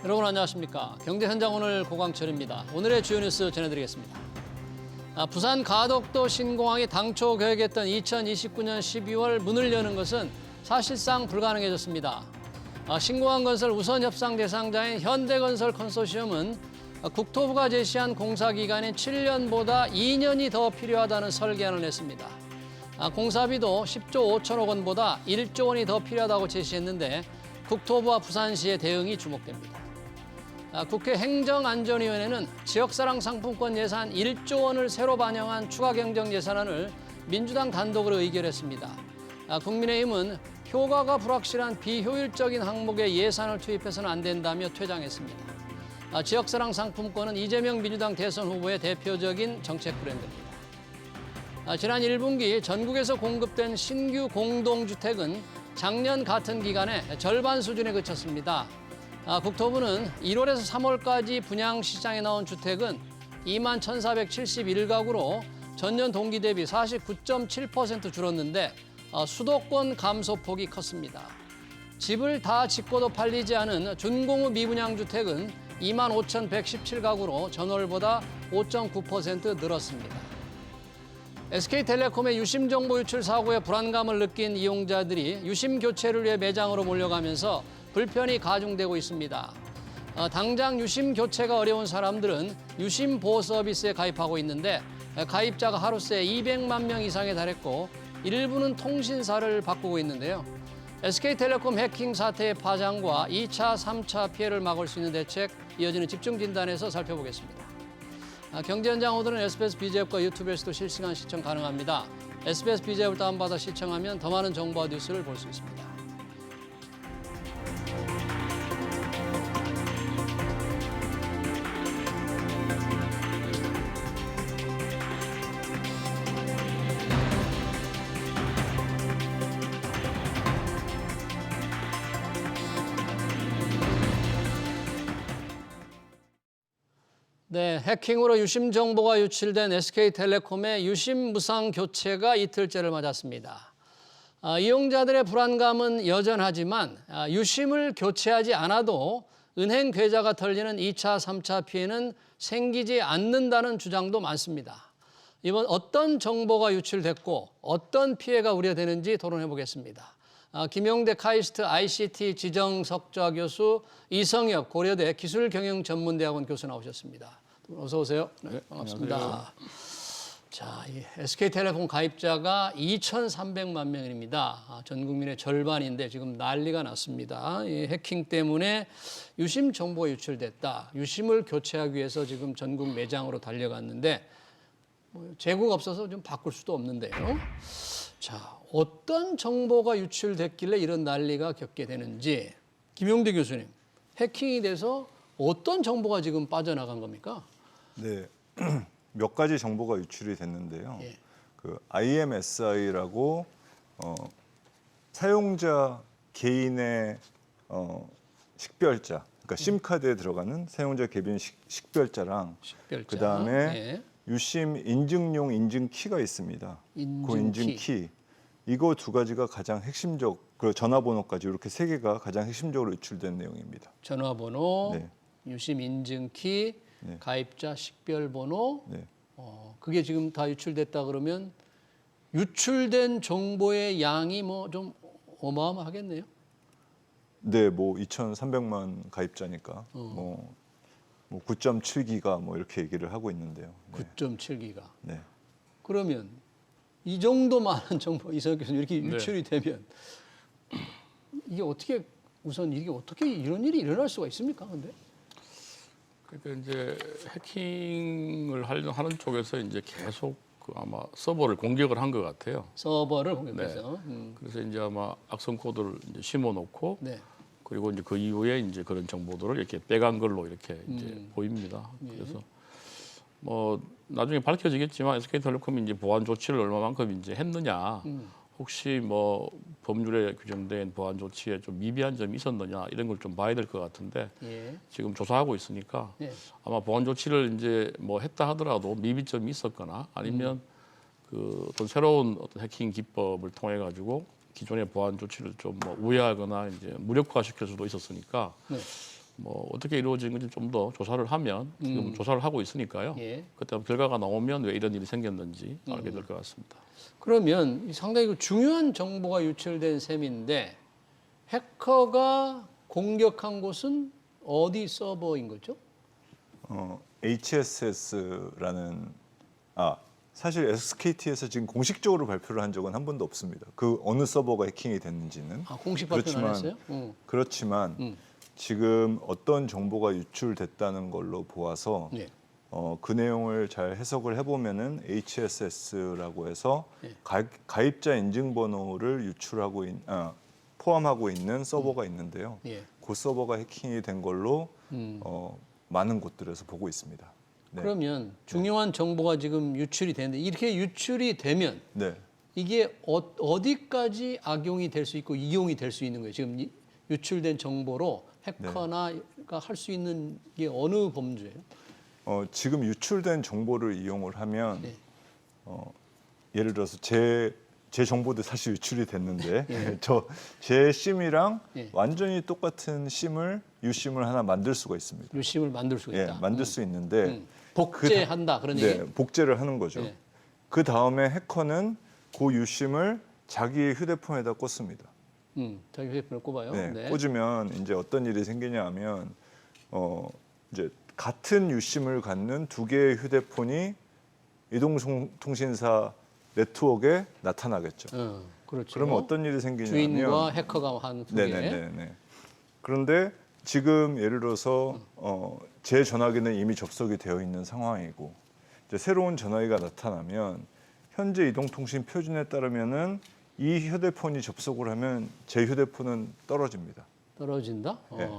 여러분 안녕하십니까. 경제현장 오늘 고광철입니다. 오늘의 주요 뉴스 전해드리겠습니다. 부산 가덕도 신공항이 당초 계획했던 2029년 12월 문을 여는 것은 사실상 불가능해졌습니다. 신공항 건설 우선 협상 대상자인 현대건설 컨소시엄은 국토부가 제시한 공사 기간인 7년보다 2년이 더 필요하다는 설계안을 냈습니다. 공사비도 10조 5천억 원보다 1조 원이 더 필요하다고 제시했는데 국토부와 부산시의 대응이 주목됩니다. 국회 행정안전위원회는 지역사랑 상품권 예산 1조 원을 새로 반영한 추가 경정 예산안을 민주당 단독으로 의결했습니다. 국민의힘은 효과가 불확실한 비효율적인 항목에 예산을 투입해서는 안 된다며 퇴장했습니다. 지역사랑 상품권은 이재명 민주당 대선 후보의 대표적인 정책 브랜드입니다. 지난 1분기 전국에서 공급된 신규 공동주택은 작년 같은 기간에 절반 수준에 그쳤습니다. 국토부는 1월에서 3월까지 분양시장에 나온 주택은 2만 1,471가구로 전년 동기 대비 49.7% 줄었는데 수도권 감소폭이 컸습니다. 집을 다 짓고도 팔리지 않은 준공후 미분양 주택은 2만 5,117가구로 전월보다 5.9% 늘었습니다. SK텔레콤의 유심 정보 유출 사고에 불안감을 느낀 이용자들이 유심 교체를 위해 매장으로 몰려가면서 불편이 가중되고 있습니다. 당장 유심 교체가 어려운 사람들은 유심 보호 서비스에 가입하고 있는데 가입자가 하루 새 200만 명 이상에 달했고 일부는 통신사를 바꾸고 있는데요. SK텔레콤 해킹 사태의 파장과 2차, 3차 피해를 막을 수 있는 대책 이어지는 집중 진단에서 살펴보겠습니다. 경제현장 오늘은 SBS BJ앱과 유튜브에서도 실시간 시청 가능합니다. SBS BJ앱을 다운받아 시청하면 더 많은 정보와 뉴스를 볼 수 있습니다. 네, 해킹으로 유심 정보가 유출된 SK텔레콤의 유심 무상 교체가 이틀째를 맞았습니다. 이용자들의 불안감은 여전하지만 유심을 교체하지 않아도 은행 계좌가 털리는 2차, 3차 피해는 생기지 않는다는 주장도 많습니다. 이번 어떤 정보가 유출됐고 어떤 피해가 우려되는지 토론해 보겠습니다. 김용대 카이스트 ICT 지정석좌 교수, 이성엽 고려대 기술경영전문대학원 교수 나오셨습니다. 어서 오세요. 네, 반갑습니다. 안녕하세요. 자, 이 SK텔레콤 가입자가 2,300만 명입니다. 전 국민의 절반인데 지금 난리가 났습니다. 이 해킹 때문에 유심 정보가 유출됐다. 유심을 교체하기 위해서 지금 전국 매장으로 달려갔는데 재고가 없어서 좀 바꿀 수도 없는데요. 자, 어떤 정보가 유출됐길래 이런 난리가 겪게 되는지 김용대 교수님, 해킹이 돼서 어떤 정보가 지금 빠져나간 겁니까? 네, 몇 가지 정보가 유출이 됐는데요. 예. 그 IMSI라고 사용자 개인의 식별자, 그러니까 심카드에 들어가는 사용자 개인 식별자랑 그 다음에 예. 유심 인증용 인증키가 있습니다. 그 인증키. 이거 두 가지가 가장 핵심적, 그리고 전화번호까지 이렇게 세 개가 가장 핵심적으로 유출된 내용입니다. 전화번호, 네. 유심 인증키, 네. 가입자 식별번호. 네. 그게 지금 다 유출됐다 그러면 유출된 정보의 양이 뭐 좀 어마어마하겠네요. 네, 뭐 2,300만 가입자니까 뭐 9.7기가 뭐 이렇게 얘기를 하고 있는데요. 네. 9.7기가. 네. 그러면 이 정도 많은 정보, 이성엽 교수님 이렇게 유출이 되면 이게 어떻게 우선 이게 어떻게 이런 일이 일어날 수가 있습니까? 근데 그러니까 이제 해킹을 하는 쪽에서 이제 계속 그 아마 서버를 공격을 한 것 같아요. 서버를 공격해서. 그래서 이제 아마 악성 코드를 이제 심어놓고 네. 그리고 이제 그 이후에 이제 그런 정보들을 이렇게 빼간 걸로 이렇게 이제 보입니다. 예. 그래서 뭐 나중에 밝혀지겠지만 SK텔레콤이 이제 보안 조치를 얼마만큼 이제 했느냐, 혹시 뭐 법률에 규정된 보안 조치에 좀 미비한 점이 있었느냐 이런 걸 좀 봐야 될 것 같은데 예. 지금 조사하고 있으니까 예. 아마 보안 조치를 이제 뭐 했다 하더라도 미비점이 있었거나 아니면 그 어떤 새로운 어떤 해킹 기법을 통해 가지고 기존의 보안 조치를 좀 뭐 우회하거나 이제 무력화시킬 수도 있었으니까 네. 뭐 어떻게 이루어진 건지 좀 더 조사를 하면 지금 조사를 하고 있으니까요. 예. 그때 결과가 나오면 왜 이런 일이 생겼는지 알게 될 것 같습니다. 그러면 상당히 그 중요한 정보가 유출된 셈인데 해커가 공격한 곳은 어디 서버인 거죠? HSS라는 사실 SKT에서 지금 공식적으로 발표를 한 적은 한 번도 없습니다. 그 어느 서버가 해킹이 됐는지는. 공식 발표는 안 했어요? 그렇지만 지금 어떤 정보가 유출됐다는 걸로 보아서 네. 그 내용을 잘 해석을 해보면은 HSS라고 해서 네. 가입자 인증번호를 포함하고 있는 서버가 있는데요. 예. 그 서버가 해킹이 된 걸로 많은 곳들에서 보고 있습니다. 네. 그러면 중요한 정보가 지금 유출이 되는데 이렇게 유출이 되면 네. 이게 어디까지 악용이 될 수 있고 이용이 될 수 있는 거예요? 지금 유출된 정보로 해커나가 할 수 있는 게 어느 범주예요? 지금 유출된 정보를 이용을 하면 네. 예를 들어서 제 정보도 사실 유출이 됐는데 예. 제 심이랑 예. 완전히 똑같은 유심을 하나 만들 수가 있습니다. 유심을 만들 수가 예, 있다. 만들 수 있는데 복제한다 그런 네, 얘기? 복제를 하는 거죠. 예. 그 다음에 해커는 그 유심을 자기 휴대폰에다 꽂습니다. 자기 휴대폰을 꼽아요. 네, 네. 꽂으면 이제 어떤 일이 생기냐 하면 이제 같은 유심을 갖는 두 개의 휴대폰이 이동통신사 네트워크에 나타나겠죠. 그렇죠. 그러면 어떤 일이 생기냐면 주인과 해커가 한 두 개. 네네네. 그런데 지금 예를 들어서 제 전화기는 이미 접속이 되어 있는 상황이고 이제 새로운 전화기가 나타나면 현재 이동통신 표준에 따르면은 이 휴대폰이 접속을 하면 제 휴대폰은 떨어집니다. 떨어진다?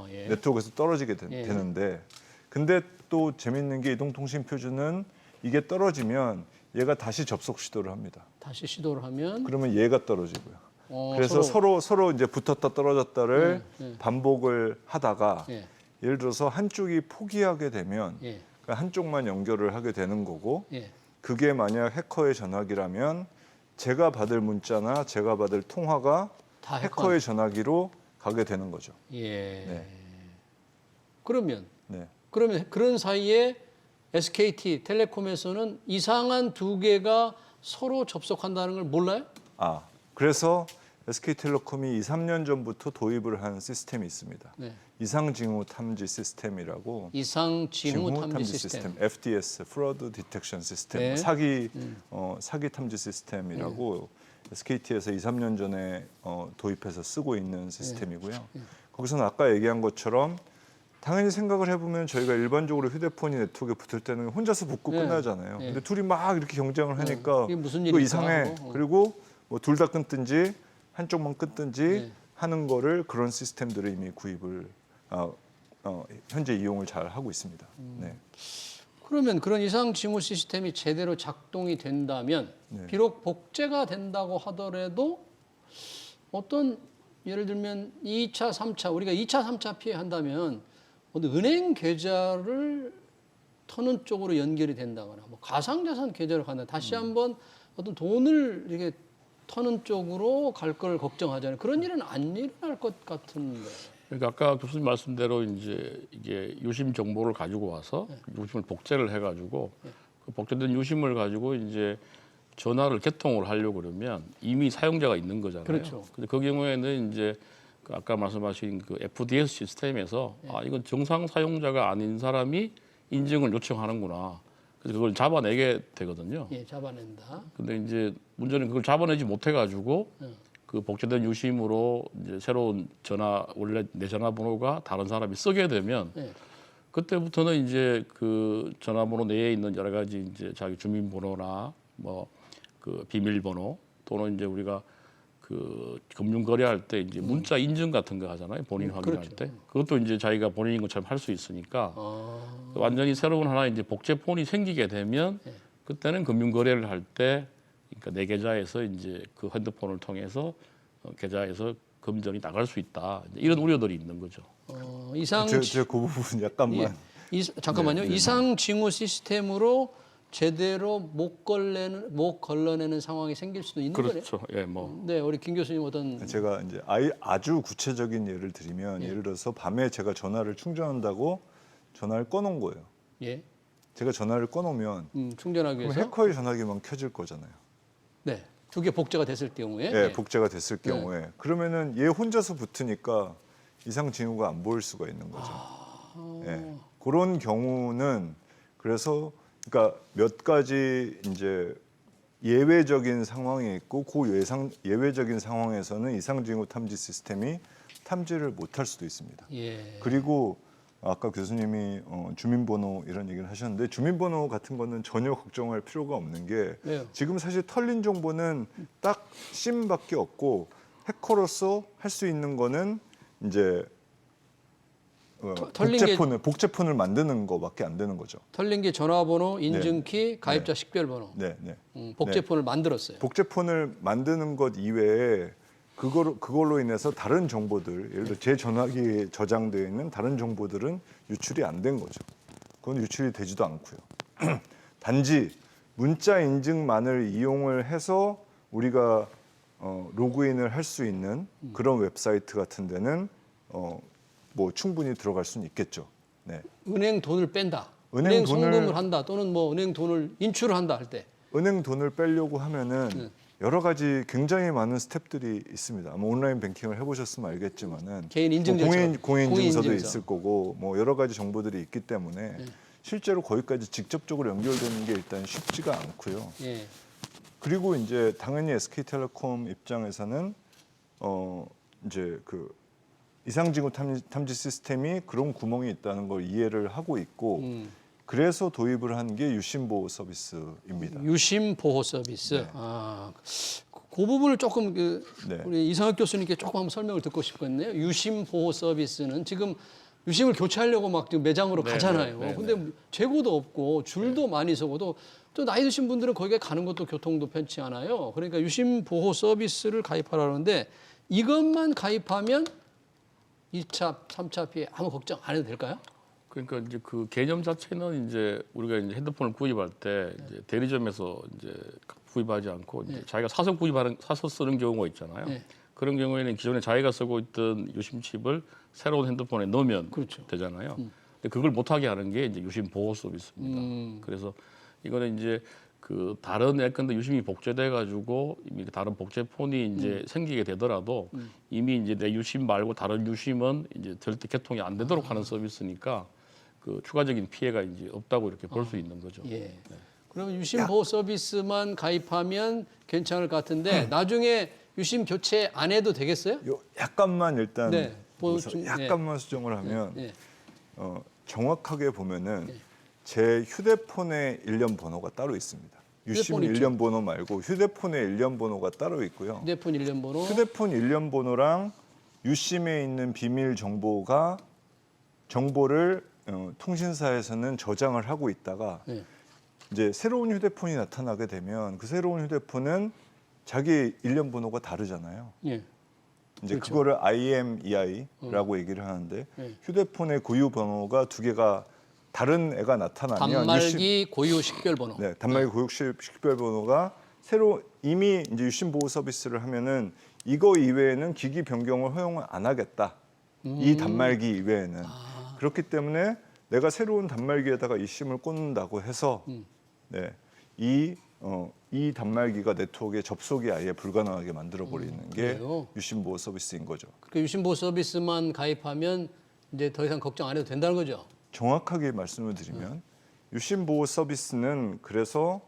예. 네트워크에서 떨어지게 되는데 근데 또 재밌는 게 이동통신 표준은 이게 떨어지면 얘가 다시 접속 시도를 합니다. 다시 시도를 하면 그러면 얘가 떨어지고요. 그래서 서로 서로 이제 붙었다 떨어졌다를 네. 반복을 하다가 예. 예를 들어서 한쪽이 포기하게 되면 예. 한쪽만 연결을 하게 되는 거고 예. 그게 만약 해커의 전화기라면 제가 받을 문자나 제가 받을 통화가 다 해커의 전화기로 가게 되는 거죠. 예. 네. 그러면 네. 그런 사이에 SKT 텔레콤에서는 이상한 두 개가 서로 접속한다는 걸 몰라요? 그래서 SK텔레콤이 2, 3년 전부터 도입을 한 시스템이 있습니다. 네. 이상징후 탐지 시스템이라고. 이상 징후 탐지 시스템. FDS, Fraud Detection System, 네. 사기 탐지 시스템이라고 SKT에서 2, 3년 전에 도입해서 쓰고 있는 시스템이고요. 거기서는 아까 얘기한 것처럼 당연히 생각을 해보면 저희가 일반적으로 휴대폰이 네트워크에 붙을 때는 혼자서 붙고 끝나잖아요. 근데 둘이 막 이렇게 경쟁을 하니까 이게 무슨 이거 일일까 이상해. 하고. 그리고 뭐 둘 다 끊든지 한쪽만 끊든지 하는 거를 그런 시스템들을 이미 구입을 현재 이용을 잘 하고 있습니다. 네. 그러면 그런 이상 징후 시스템이 제대로 작동이 된다면 비록 복제가 된다고 하더라도 어떤 예를 들면 2차, 3차 우리가 2차, 3차 피해 한다면 어느 은행 계좌를 터는 쪽으로 연결이 된다거나 뭐 가상자산 계좌를 간다 다시 한번 어떤 돈을 이렇게 터는 쪽으로 갈 걸 걱정하잖아요. 그런 일은 안 일어날 것 같은데. 그러니까 아까 교수님 말씀대로 이제 이게 유심 정보를 가지고 와서 유심을 복제를 해가지고 그 복제된 유심을 가지고 이제 전화를 개통을 하려고 그러면 이미 사용자가 있는 거잖아요. 그렇죠. 근데 그 경우에는 이제 그 아까 말씀하신 그 FDS 시스템에서 이건 정상 사용자가 아닌 사람이 인증을 요청하는구나. 그래서 그걸 잡아내게 되거든요. 예, 잡아낸다. 근데 이제 문제는 그걸 잡아내지 못해가지고 그 복제된 유심으로 이제 새로운 원래 내 전화번호가 다른 사람이 쓰게 되면 그때부터는 이제 그 전화번호 내에 있는 여러 가지 이제 자기 주민번호나 뭐 그 비밀번호 또는 이제 우리가 그 금융 거래할 때 이제 문자 인증 같은 거 하잖아요. 본인 확인할 그렇죠. 때 그것도 이제 자기가 본인인 것처럼 할 수 있으니까 완전히 새로운 하나 이제 복제폰이 생기게 되면 그때는 금융 거래를 할 때 그러니까 내 계좌에서 이제 그 핸드폰을 통해서 계좌에서 금전이 나갈 수 있다. 이런 우려들이 있는 거죠. 이상 제가 그 부분 약간만 잠깐만요. 이상 징후 시스템으로 제대로 못 걸러내는 상황이 생길 수도 있는 거네요. 그렇죠. 예, 뭐 네, 우리 김 교수님 어떤 제가 이제 아주 구체적인 예를 드리면 예를 들어서 밤에 제가 전화를 충전한다고 전화를 꺼놓은 거예요. 예, 제가 전화를 꺼놓으면 충전하기 그럼 위해서 해커의 전화기만 켜질 거잖아요. 네, 두 개 복제가 됐을 경우에 예, 복제가 됐을 경우에 그러면은 얘 혼자서 붙으니까 이상 징후가 안 보일 수가 있는 거죠. 예, 그런 경우는 그래서 그러니까 몇 가지 이제 예외적인 상황이 있고 그 예외적인 상황에서는 이상 징후 탐지 시스템이 탐지를 못할 수도 있습니다. 예, 그리고 아까 교수님이 주민번호 이런 얘기를 하셨는데 주민번호 같은 거는 전혀 걱정할 필요가 없는 게 왜요? 지금 사실 털린 정보는 딱 심밖에 없고 해커로서 할 수 있는 거는 이제 털린 게- 복제폰을 만드는 거밖에 안 되는 거죠. 털린 게 전화번호, 인증키, 가입자 식별번호, 네, 네. 복제폰을 만들었어요. 복제폰을 만드는 것 이외에 그걸로 인해서 다른 정보들, 예를 들어 제 전화기에 저장되어 있는 다른 정보들은 유출이 안 된 거죠. 그건 유출이 되지도 않고요. 단지 문자 인증만을 이용을 해서 우리가 로그인을 할 수 있는 그런 웹사이트 같은 데는 뭐 충분히 들어갈 수는 있겠죠. 네. 은행 돈을 뺀다, 은행 은행 돈을- 송금을 한다, 또는 뭐 은행 돈을 인출을 한다 할 때 은행 돈을 빼려고 하면은 여러 가지 굉장히 많은 스텝들이 있습니다. 아마 온라인 뱅킹을 해보셨으면 알겠지만은 개인 인증 뭐 절차, 공인 인증서도 인증서. 있을 거고 뭐 여러 가지 정보들이 있기 때문에 실제로 거기까지 직접적으로 연결되는 게 일단 쉽지가 않고요. 예, 그리고 이제 당연히 SK텔레콤 입장에서는 이제 그 이상징후 탐지 시스템이 그런 구멍이 있다는 걸 이해를 하고 있고 그래서 도입을 한 게 유심 보호 서비스입니다. 유심 보호 서비스. 네. 그 부분을 조금 네. 우리 이상학 교수님께 조금 한번 설명을 듣고 싶겠네요. 유심 보호 서비스는 지금 유심을 교체하려고 막 지금 매장으로 네, 가잖아요. 네, 네, 근데 재고도 없고 줄도 많이 서고도 또 나이 드신 분들은 거기에 가는 것도 교통도 편치 않아요. 그러니까 유심 보호 서비스를 가입하라는데 이것만 가입하면 2차, 3차 피해 아무 걱정 안 해도 될까요? 그러니까 이제 그 개념 자체는 이제 우리가 이제 핸드폰을 구입할 때 이제 대리점에서 이제 구입하지 않고 이제 자기가 사서 쓰는 경우가 있잖아요. 네. 그런 경우에는 기존에 자기가 쓰고 있던 유심 칩을 새로운 핸드폰에 넣으면 그렇죠. 되잖아요. 근데 그걸 못하게 하는 게 이제 유심 보호 서비스입니다. 그래서 이거는 이제 그 다른 예컨대 유심이 복제돼 가지고 이미 다른 복제폰이 이제 생기게 되더라도 이미 이제 내 유심 말고 다른 유심은 이제 절대 개통이 안 되도록 하는 서비스니까 그 추가적인 피해가 이제 없다고 이렇게 볼 수 있는 거죠. 예. 그러면 유심 보호 서비스만 가입하면 괜찮을 것 같은데 나중에 유심 교체 안 해도 되겠어요? 요 약간만 일단 네, 약간만 수정을 하면 예. 정확하게 보면은 제 휴대폰의 일련 번호가 따로 있습니다. 유심 휴대폰 있죠. 일련 번호 말고 휴대폰의 일련 번호가 따로 있고요. 휴대폰 일련 번호. 휴대폰 일련 번호랑 유심에 있는 비밀 정보를 통신사에서는 저장을 하고 있다가 네. 이제 새로운 휴대폰이 나타나게 되면 그 새로운 휴대폰은 자기 일련 번호가 다르잖아요. 예. 이제 그렇죠. 그거를 IMEI라고 얘기를 하는데 네. 휴대폰의 고유 번호가 두 개가 다른 애가 나타나면 단말기 고유 식별 번호. 네, 단말기 고유 식별 번호가 새로 이미 이제 유심 보호 서비스를 하면은 이거 이외에는 기기 변경을 허용을 안 하겠다. 이 단말기 이외에는 그렇기 때문에 내가 새로운 단말기에다가 이 심을 꽂는다고 해서 네, 이 단말기가 네트워크에 접속이 아예 불가능하게 만들어 버리는 게 그래요? 유심 보호 서비스인 거죠. 그 유심 보호 서비스만 가입하면 이제 더 이상 걱정 안 해도 된다는 거죠. 정확하게 말씀을 드리면 유심 보호 서비스는 그래서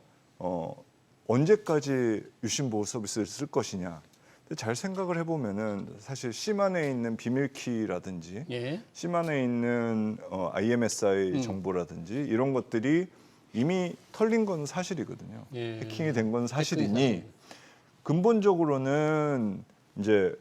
언제까지 유심 보호 서비스를 쓸 것이냐. 근데 잘 생각을 해보면은 사실 심 안에 있는 비밀키라든지 예. 심 안에 있는 IMSI 정보라든지 이런 것들이 이미 털린 건 사실이거든요. 예. 해킹이 된 건 사실이니 사실. 근본적으로는 이제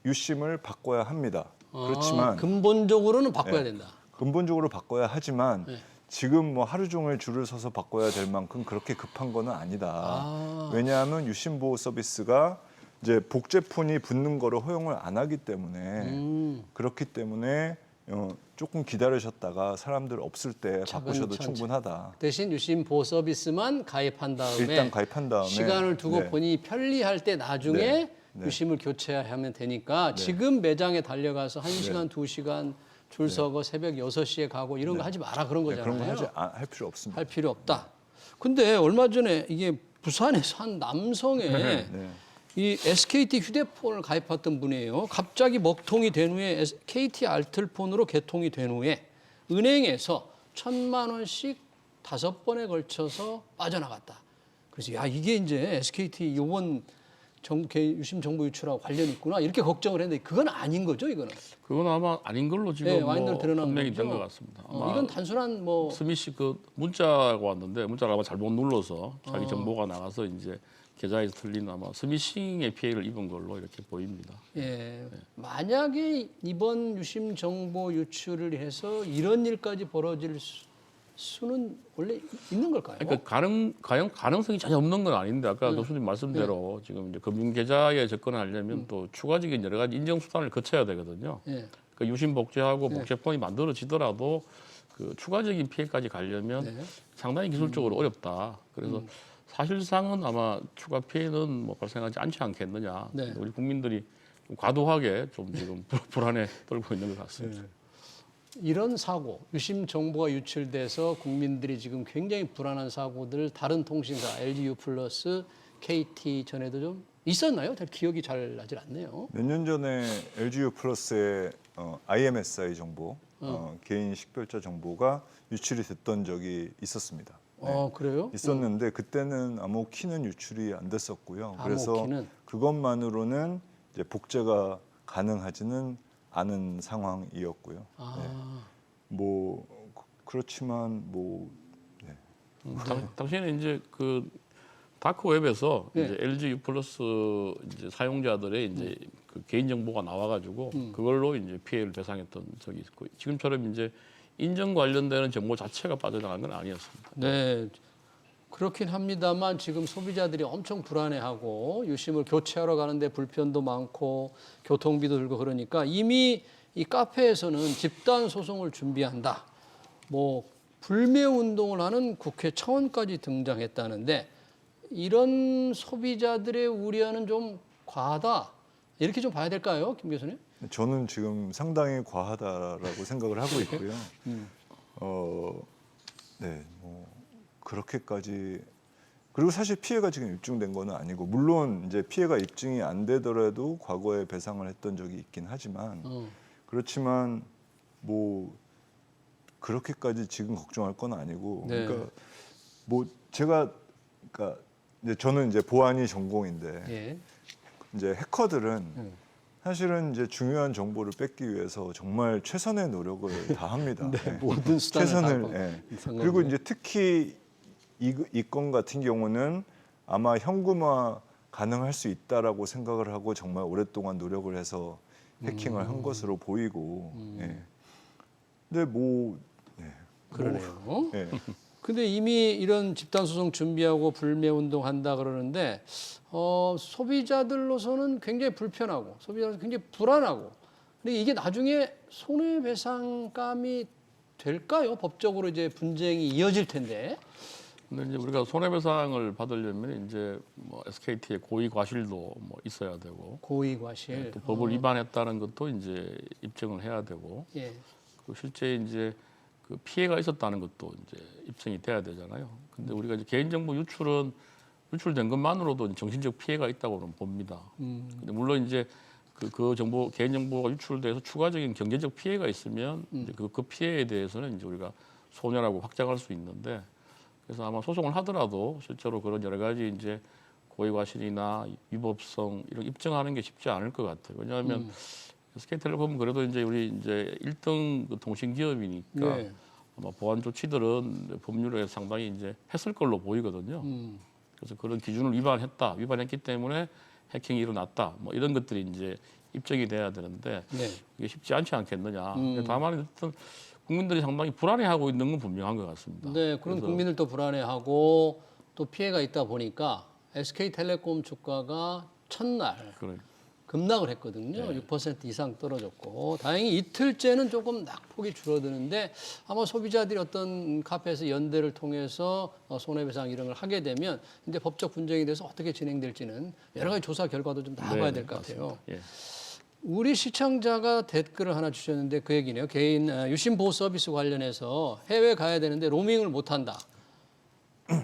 유심을 바꿔야 합니다. 그렇지만 근본적으로는 바꿔야 네. 된다. 근본적으로 바꿔야 하지만 네. 지금 뭐 하루 종일 줄을 서서 바꿔야 될 만큼 그렇게 급한 거는 아니다. 왜냐하면 유심 보호 서비스가 이제 복제폰이 붙는 거를 허용을 안 하기 때문에 그렇기 때문에 조금 기다리셨다가 사람들 없을 때 바꾸셔도 차근차근. 충분하다. 대신 유심 보호 서비스만 가입한 다음에 일단 가입한 다음에 시간을 두고 네. 본인이 편리할 때 나중에 네. 네. 유심을 교체하면 되니까 네. 지금 매장에 달려가서 1시간, 2시간 줄 서고 새벽 6시에 가고 이런 거 하지 마라 그런 네, 거잖아요. 그런 거 할 필요 없습니다. 할 필요 없다. 근데 얼마 전에 이게 부산에서 한 남성의 네. 이 SKT 휴대폰을 가입했던 분이에요. 갑자기 먹통이 된 후에 KT 알뜰폰으로 개통이 된 후에 은행에서 1,000만 원씩 5번에 걸쳐서 빠져나갔다. 그래서 야 이게 이제 SKT 요번 유심 정보 유출하고 관련이 있구나 이렇게 걱정을 했는데 그건 아닌 거죠, 이거는. 그건 아마 아닌 걸로 지금 네, 와인들 뭐 드러난 판명이 거죠. 된 것 같습니다. 아마 이건 단순한 뭐 스미 씨 그 문자가 왔는데 문자를 아마 잘못 눌러서 자기 정보가 나가서 이제 계좌에서 틀린 아마 스미싱의 피해를 입은 걸로 이렇게 보입니다. 예, 만약에 이번 유심 정보 유출을 해서 이런 일까지 벌어질 수는 원래 있는 걸까요? 그러니까 가능성이 전혀 없는 건 아닌데 아까 교수님 말씀대로 지금 이제 금융 계좌에 접근하려면 또 추가적인 여러 가지 인정 수단을 거쳐야 되거든요. 예. 그 유심 복제하고 복제폰이 만들어지더라도 그 추가적인 피해까지 가려면 네. 상당히 기술적으로 어렵다. 그래서 사실상은 아마 추가 피해는 뭐 발생하지 않지 않겠느냐. 네. 우리 국민들이 좀 과도하게 좀 지금 불안에 떨고 있는 것 같습니다. 이런 사고, 유심 정보가 유출돼서 국민들이 지금 굉장히 불안한 사고들 다른 통신사 LGU 플러스, KT 전에도 좀 있었나요? 잘 기억이 잘 나질 않네요. 몇 년 전에 LGU 플러스의 IMSI 정보, 개인 식별자 정보가 유출이 됐던 적이 있었습니다. 그래요? 있었는데 그때는 암호키는 유출이 안 됐었고요. 그래서 암호키는? 그것만으로는 이제 복제가 가능하지는 않은 상황이었고요. 뭐 그렇지만 뭐 당시에는 이제 그 다크 웹에서 네. 이제 LG U 플러스 이제 사용자들의 이제 그 개인 정보가 나와가지고 그걸로 이제 피해를 배상했던 적이 있고 지금처럼 이제 인증 관련되는 정보 자체가 빠져나간 건 아니었습니다. 네. 그렇긴 합니다만 지금 소비자들이 엄청 불안해하고 유심을 교체하러 가는데 불편도 많고 교통비도 들고 그러니까 이미 이 카페에서는 집단 소송을 준비한다. 뭐 불매 운동을 하는 국회 차원까지 등장했다는데 이런 소비자들의 우려는 좀 과하다. 이렇게 좀 봐야 될까요, 김 교수님? 저는 지금 상당히 과하다라고 생각을 하고 있고요. 네, 뭐 그렇게까지 그리고 사실 피해가 지금 입증된 거는 아니고 물론 이제 피해가 입증이 안 되더라도 과거에 배상을 했던 적이 있긴 하지만 그렇지만 뭐 그렇게까지 지금 걱정할 건 아니고 네. 그러니까 뭐 제가 그러니까 이제 저는 이제 보안이 전공인데 예. 이제 해커들은 사실은 이제 중요한 정보를 뺏기 위해서 정말 최선의 노력을 다 합니다. 네, 네. 모든 수단을 최선을. 다하고 예. 있는 그리고 건데. 이제 특히 이 건 같은 경우는 아마 현금화 가능할 수 있다라고 생각을 하고 정말 오랫동안 노력을 해서 해킹을 한 것으로 보이고. 예. 근데 뭐 그러네요. 예. 근데 이미 이런 집단 소송 준비하고 불매 운동 한다 그러는데 소비자들로서는 굉장히 불편하고 소비자로서 굉장히 불안하고 근데 이게 나중에 손해배상감이 될까요? 법적으로 이제 분쟁이 이어질 텐데. 근데 이제 우리가 손해배상을 받으려면 이제 뭐 SKT의 고의 과실도 뭐 있어야 되고 고의 과실. 또 법을 위반했다는 것도 이제 입증을 해야 되고 예. 그 실제 이제 그 피해가 있었다는 것도 이제 입증이 돼야 되잖아요. 근데 우리가 이제 개인정보 유출된 것만으로도 정신적 피해가 있다고는 봅니다. 근데 물론 이제 그 정보 개인정보가 유출돼서 추가적인 경제적 피해가 있으면 이제 그 피해에 대해서는 이제 우리가 소멸하고 확장할 수 있는데 그래서 아마 소송을 하더라도 실제로 그런 여러 가지 이제 고의과실이나 위법성 이런 입증하는 게 쉽지 않을 것 같아요. 왜냐하면 SK텔레콤은 그래도 이제 우리 이제 1등 그 통신 기업이니까 네. 아마 보안 조치들은 법률에 상당히 이제 했을 걸로 보이거든요. 그래서 그런 기준을 위반했기 때문에 해킹이 일어났다. 뭐 이런 것들이 이제 입증이 돼야 되는데 네. 이게 쉽지 않지 않겠느냐. 다만 어떤 국민들이 상당히 불안해하고 있는 건 분명한 것 같습니다. 네, 그런 국민들도 불안해하고 또 피해가 있다 보니까 SK텔레콤 주가가 첫날 그래. 급락을 했거든요. 6% 이상 떨어졌고 다행히 이틀째는 조금 낙폭이 줄어드는데 아마 소비자들이 어떤 카페에서 연대를 통해서 손해배상 이런 걸 하게 되면 이제 법적 분쟁이 돼서 어떻게 진행될지는 여러 가지 조사 결과도 좀 나와봐야 될 것 같아요. 예. 우리 시청자가 댓글을 하나 주셨는데 그 얘기네요. 개인 유심 보호 서비스 관련해서 해외 가야 되는데 로밍을 못 한다.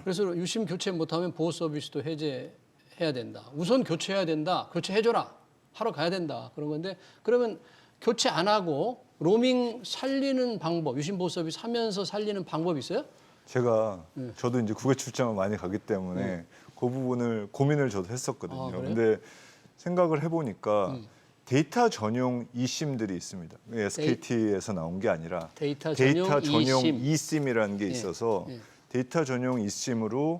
그래서 유심 교체 못하면 보호 서비스도 해제해야 된다. 우선 교체해야 된다. 교체해줘라. 하러 가야 된다. 그런 건데 그러면 교체 안 하고 로밍 살리는 방법, 유심 보호 서비스 하면서 살리는 방법이 있어요? 제가 저도 이제 국외 출장을 많이 가기 때문에 그 부분을 고민을 저도 했었거든요. 그래요? 근데 생각을 해보니까 데이터 전용 eSIM들이 있습니다. SKT에서 나온 게 아니라 데이터 전용 eSIM이라는 게 있어서 예. 데이터 전용 eSIM으로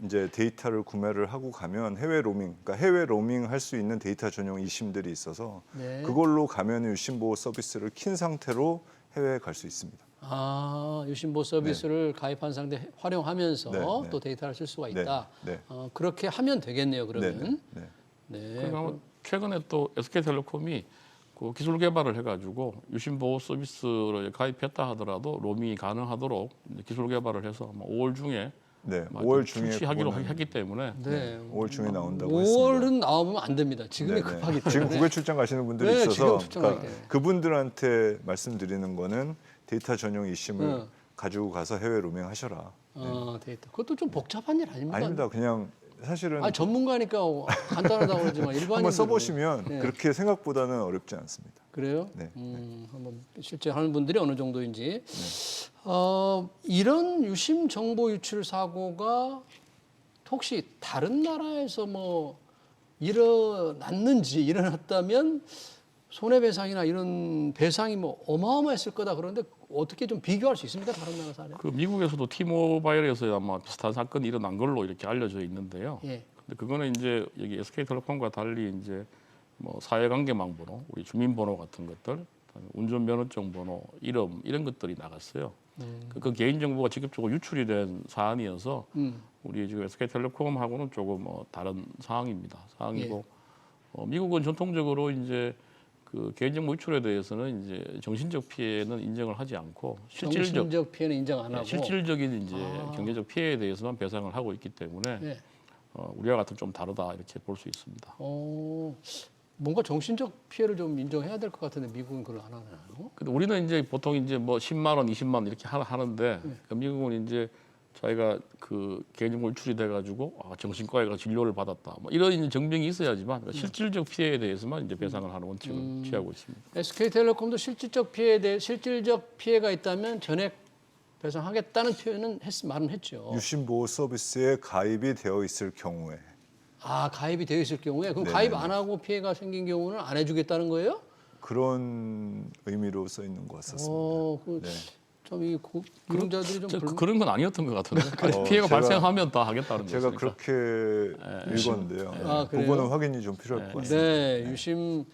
이제 데이터를 구매를 하고 가면 해외 로밍, 그러니까 해외 로밍 할 수 있는 데이터 전용 eSIM들이 있어서 네. 그걸로 가면 유심 보호 서비스를 킨 상태로 해외에 갈 수 있습니다. 아, 유심 보호 서비스를 가입한 상태 활용하면서 네, 네. 또 데이터를 쓸 수가 네, 있다. 네. 그렇게 하면 되겠네요. 그러면. 네. 네. 그러니까 최근에 또 SK텔레콤이 그 기술 개발을 해가지고 유심 보호 서비스를 가입했다 하더라도 로밍이 가능하도록 이제 기술 개발을 해서 5월 중에 네, 아마 5월 좀 중에 출시하기로 그거는- 했기 때문에 네. 5월 중에 나온다고 했습니다. 5월은 나오면 안 됩니다. 지금이 네네. 급하기 때문에. 지금 국외 출장 가시는 분들이 네, 있어서 지금 출장 가기 때문에. 그분들한테 말씀드리는 거는 데이터 전용 eSIM을 네. 가지고 가서 해외 로밍 하셔라. 데이터. 그것도 좀 복잡한 일 아닙니까? 아닙니다. 그냥 사실은 아, 전문가니까 간단하다고 그러지만 일반인 한번 써보시면 네. 그렇게 생각보다는 어렵지 않습니다. 그래요? 네. 한번 실제 하는 분들이 어느 정도인지. 이런 유심 정보 유출 사고가 혹시 다른 나라에서 뭐 일어났다면 손해배상이나 이런 배상이 뭐 어마어마했을 거다 그러는데 어떻게 좀 비교할 수 있습니까? 다른 나라 사례? 그 미국에서도 티모바일에서 아마 비슷한 사건이 일어난 걸로 이렇게 알려져 있는데요. 예. 근데 그거는 이제 여기 SK텔레콤과 달리 이제 뭐 사회관계망 번호, 우리 주민번호 같은 것들, 운전면허증 번호, 이름 이런 것들이 나갔어요. 그 개인정보가 직접적으로 유출이 된 사안이어서 우리 지금 SK텔레콤하고는 조금 다른 상황입니다. 상황이고 미국은 전통적으로 이제 그 개인정보 유출에 대해서는 이제 정신적 피해는 인정을 하지 않고 정신적 피해는 인정 안 하고 실질적인 이제 경제적 피해에 대해서만 배상을 하고 있기 때문에 네. 우리와 같은 좀 다르다 이렇게 볼 수 있습니다. 뭔가 정신적 피해를 좀 인정해야 될 것 같은데 미국은 그걸 안 하나요? 근데 우리는 이제 보통 이제 뭐 10만 원, 20만 원 이렇게 하는데 미국은 이제 자기가 그 개인정보 유출이 돼가지고 정신과에 가서 진료를 받았다. 뭐 이런 이제 정병이 있어야지만 그러니까 실질적 피해에 대해서만 이제 배상을 하는 원칙을 취하고 있습니다. SK텔레콤도 실질적 피해가 있다면 전액 배상하겠다는 표현은 말은 했죠. 유심 보호 서비스에 가입이 되어 있을 경우에 가입이 되어 있을 경우에 그럼 네네네. 가입 안 하고 피해가 생긴 경우는 안 해주겠다는 거예요? 그런 의미로 써 있는 것 같습니다. 네. 좀이 이용자들이 좀 그런 건 아니었던 것 같은데 피해가 제가- 발생하면 다 하겠다는 제가 거니까. 그렇게 읽었는데요. 그래요? 그거는 확인이 좀 필요할 것 같습니다. 네, 유심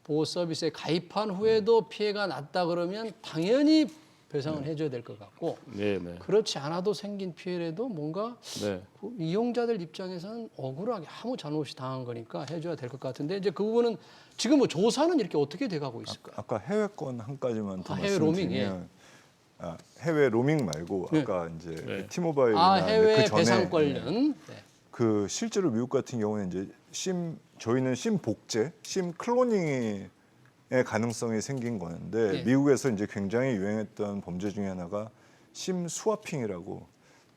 보호 서비스에 가입한 후에도 피해가 났다 그러면 당연히 배상을 해줘야 될 것 같고 네, 네, 그렇지 않아도 생긴 피해라도 뭔가 네. 이용자들 입장에서는 억울하게 아무 잘못이 당한 거니까 해줘야 될 것 같은데 이제 그 부분은 지금 뭐 조사는 이렇게 어떻게 돼가고 있을까? 아까 해외 건 한 가지만 더 해외 로밍, 말씀드리면 해외 로밍 말고 네. 아까 이제 네. 티모바일이나 해외 그 전에 배상 관련. 네. 그 실제로 미국 같은 경우는 이제 저희는 심 복제, 심 클로닝의 가능성이 생긴 거는데 네. 미국에서 이제 굉장히 유행했던 범죄 중에 하나가 심 스와핑이라고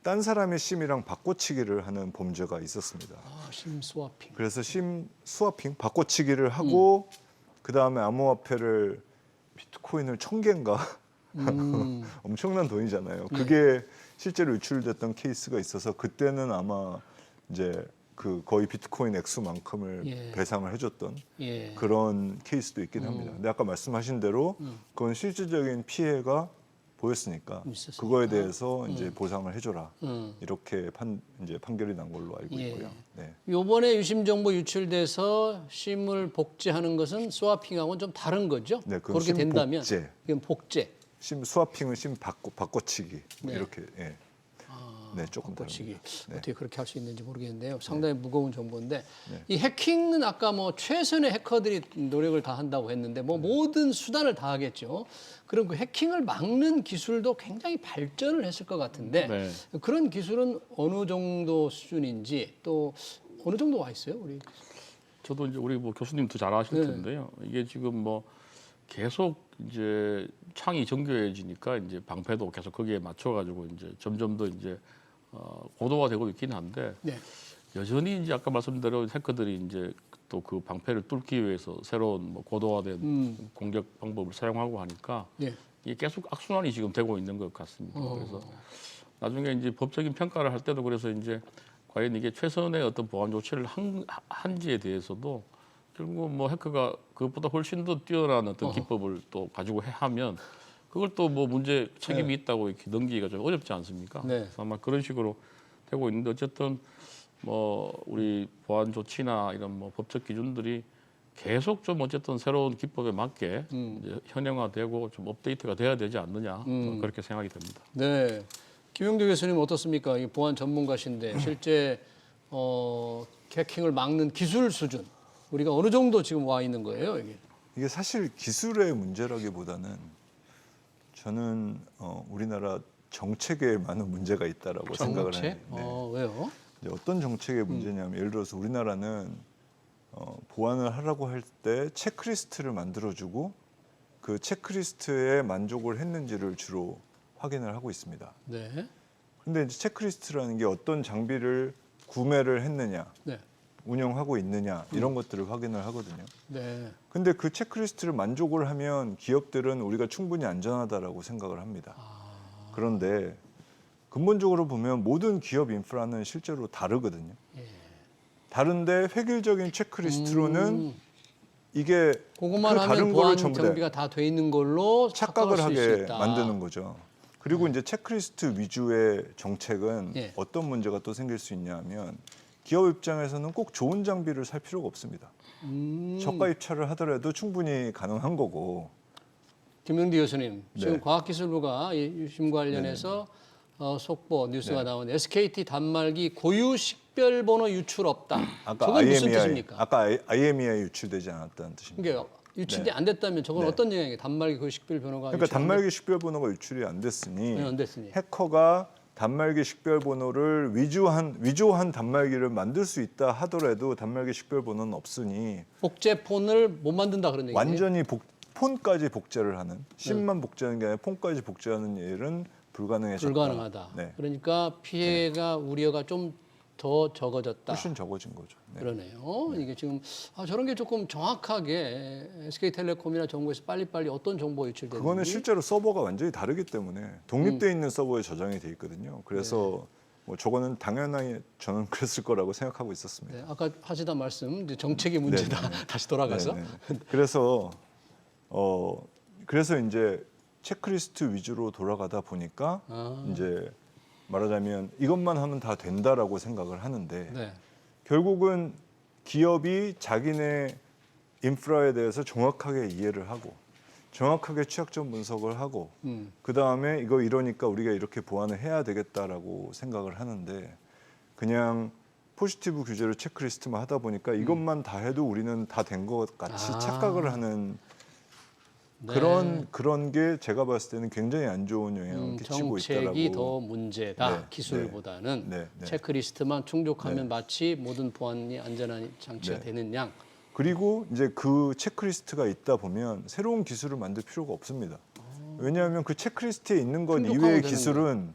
딴 사람의 심이랑 바꿔치기를 하는 범죄가 있었습니다. 심 스와핑. 그래서 심 스와핑 바꿔치기를 하고 그 다음에 암호화폐를 비트코인을 1,000개인가 엄청난 돈이잖아요. 그게 실제로 유출됐던 케이스가 있어서 그때는 아마 이제 그 거의 비트코인 액수만큼을 예. 배상을 해줬던 예. 그런 케이스도 있긴 합니다. 근데 아까 말씀하신 대로 그건 실질적인 피해가 보였으니까 있었으니까. 그거에 대해서 이제 보상을 해줘라 이렇게 이제 판결이 난 걸로 알고 예. 있고요. 네. 요번에 유심 정보 유출돼서 심을 복제하는 것은 스와핑하고는 좀 다른 거죠? 네, 그건 그렇게 심 된다면 복제. 이건 복제. 심 스와핑은 심 바꿔치기 뭐 네. 이렇게 예. 네, 조금 바꿔치기. 다릅니다. 네. 어떻게 그렇게 할 수 있는지 모르겠는데요. 상당히 무거운 정보인데 네. 이 해킹은 아까 뭐 최선의 해커들이 노력을 다 한다고 했는데 뭐 모든 수단을 다 하겠죠. 그럼 그 해킹을 막는 기술도 굉장히 발전을 했을 것 같은데 네. 그런 기술은 어느 정도 수준인지 또 어느 정도 와 있어요, 우리? 저도 이제 우리 뭐 교수님도 잘 아실 네. 텐데요. 이게 지금 뭐 계속 이제 창이 정교해지니까 이제 방패도 계속 거기에 맞춰가지고 이제 점점 더 이제 고도화되고 있긴 한데 네. 여전히 이제 아까 말씀드린 해커들이 이제 또 그 방패를 뚫기 위해서 새로운 뭐 고도화된 공격 방법을 사용하고 하니까 네. 이게 계속 악순환이 지금 되고 있는 것 같습니다. 그래서 나중에 이제 법적인 평가를 할 때도 그래서 이제 과연 이게 최선의 어떤 보안 조치를 한지에 대해서도 결국 뭐 해커가 그것보다 훨씬 더 뛰어난 어떤 기법을 또 가지고 하면 그걸 또 뭐 문제 책임이 있다고 이렇게 넘기기가 좀 어렵지 않습니까? 네. 그래서 아마 그런 식으로 되고 있는데 어쨌든 뭐 우리 보안 조치나 이런 뭐 법적 기준들이 계속 좀 어쨌든 새로운 기법에 맞게 이제 현행화되고 좀 업데이트가 돼야 되지 않느냐 그렇게 생각이 됩니다. 네. 김용대 교수님 어떻습니까? 이 보안 전문가신데 실제 해킹을 막는 기술 수준 우리가 어느 정도 지금 와 있는 거예요, 이게? 이게 사실 기술의 문제라기보다는 저는 우리나라 정책에 많은 문제가 있다라고 생각을 해요. 네. 왜요? 이제 어떤 정책의 문제냐면 예를 들어서 우리나라는 보안을 하라고 할 때 체크리스트를 만들어주고 그 체크리스트에 만족을 했는지를 주로 확인을 하고 있습니다. 네. 근데 이제 체크리스트라는 게 어떤 장비를 구매를 했느냐, 네. 운영하고 있느냐 이런 것들을 확인을 하거든요. 네. 근데 그 체크리스트를 만족을 하면 기업들은 우리가 충분히 안전하다라고 생각을 합니다. 그런데 근본적으로 보면 모든 기업 인프라는 실제로 다르거든요. 다른데 획일적인 체크리스트로는 이게 그것만 그 하면 다른 보안 거를 전부 다 장비가 다 돼 있는 걸로 착각을 할 수 하게 있다. 만드는 거죠. 그리고 이제 체크리스트 위주의 정책은 예. 어떤 문제가 또 생길 수 있냐면 기업 입장에서는 꼭 좋은 장비를 살 필요가 없습니다. 저가 입찰을 하더라도 충분히 가능한 거고. 김용대 교수님, 지금 네. 과학기술부가 이 유심 관련해서 속보 뉴스가 네. 나온 SKT 단말기 고유 식별번호 유출 없다. 아까 저건 무슨 IMEI, 뜻입니까? 아까 IMEI 유출되지 않았다는 뜻입니다. 이게 유출이 안 됐다면 저건 네. 어떤 영향이에요? 단말기 고유 식별번호가 그러니까 유출 안 단말기 식별번호가 유출이 안 됐으니 안 됐으니. 해커가 단말기 식별번호를 위조한 단말기를 만들 수 있다 하더라도 단말기 식별번호는 없으니 복제폰을 못 만든다 그런 얘기예요. 완전히 폰까지 복제를 하는 심만 복제하는 게 아니라 폰까지 복제하는 일은 불가능해졌다. 불가능하다. 네. 그러니까 피해가 우려가 좀 더 적어졌다. 훨씬 적어진 거죠. 네. 그러네요. 이게 지금 저런 게 조금 정확하게 SK텔레콤이나 정부에서 빨리빨리 어떤 정보가 유출되는지 그거는 실제로 서버가 완전히 다르기 때문에 독립돼 있는 서버에 저장이 돼 있거든요. 그래서 뭐 저거는 당연하게 저는 그랬을 거라고 생각하고 있었습니다. 네, 아까 하시던 말씀 이제 정책의 문제다. 다시 돌아가서 네, 네. 그래서 이제 체크리스트 위주로 돌아가다 보니까 이제 말하자면 이것만 하면 다 된다라고 생각을 하는데 네. 결국은 기업이 자기네 인프라에 대해서 정확하게 이해를 하고 정확하게 취약점 분석을 하고 그 다음에 이거 이러니까 우리가 이렇게 보완을 해야 되겠다라고 생각을 하는데 그냥 포지티브 규제를 체크리스트만 하다 보니까 이것만 다 해도 우리는 다 된 것 같이 착각을 하는 네. 그런 게 제가 봤을 때는 굉장히 안 좋은 영향을 끼치고 있다라고. 정책이 더 문제다. 네, 기술보다는 네. 체크리스트만 충족하면 마치 모든 보안이 안전한 장치가 네. 되는 양. 그리고 이제 그 체크리스트가 있다 보면 새로운 기술을 만들 필요가 없습니다. 왜냐하면 그 체크리스트에 있는 것 충족하면 이외의 되는 기술은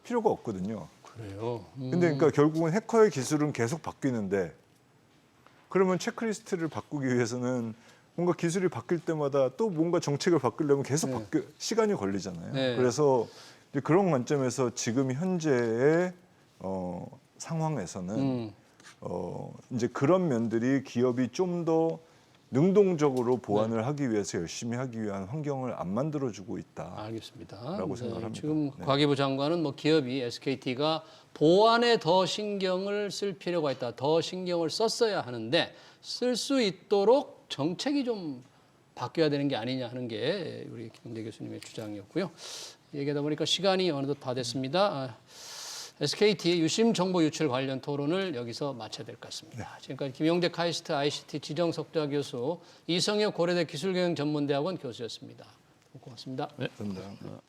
필요가 없거든요. 그래요. 근데 그러니까 결국은 해커의 기술은 계속 바뀌는데 그러면 체크리스트를 바꾸기 위해서는 뭔가 기술이 바뀔 때마다 또 뭔가 정책을 바꾸려면 계속 시간이 걸리잖아요. 네. 그래서 이제 그런 관점에서 지금 현재의 상황에서는 이제 그런 면들이 기업이 좀 더 능동적으로 보완을 하기 위해서 열심히 하기 위한 환경을 안 만들어주고 있다. 알겠습니다. 라고 생각을 합니다. 지금 네. 과기부 장관은 뭐 기업이 SKT가 보안에 더 신경을 쓸 필요가 있다. 더 신경을 썼어야 하는데 쓸 수 있도록 정책이 좀 바뀌어야 되는 게 아니냐 하는 게 우리 김용대 교수님의 주장이었고요. 얘기하다 보니까 시간이 어느덧 다 됐습니다. SKT 유심 정보 유출 관련 토론을 여기서 마쳐야 될 것 같습니다. 지금까지 김용대 카이스트 ICT 지정석좌 교수, 이성혁 고려대 기술경영전문대학원 교수였습니다. 고맙습니다. 네. 감사합니다.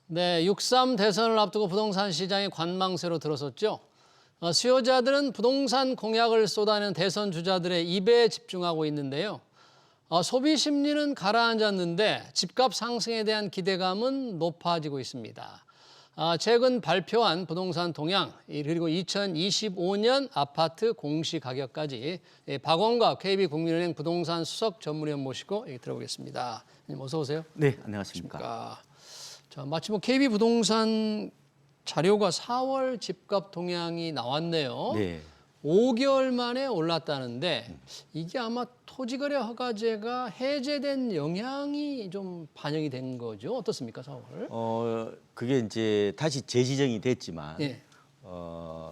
네, 6.3 대선을 앞두고 부동산 시장이 관망세로 들어섰죠. 수요자들은 부동산 공약을 쏟아내는 대선 주자들의 입에 집중하고 있는데요. 소비 심리는 가라앉았는데 집값 상승에 대한 기대감은 높아지고 있습니다. 최근 발표한 부동산 동향 그리고 2025년 아파트 공시 가격까지 박원갑 KB국민은행 부동산 수석 전문위원 모시고 얘기 들어보겠습니다. 어서 오세요. 네, 안녕하십니까. 자, 마침 KB 부동산 자료가 4월 집값 동향이 나왔네요. 네. 5개월 만에 올랐다는데 이게 아마 토지거래 허가제가 해제된 영향이 좀 반영이 된 거죠. 어떻습니까, 4월? 그게 이제 다시 재지정이 됐지만 예.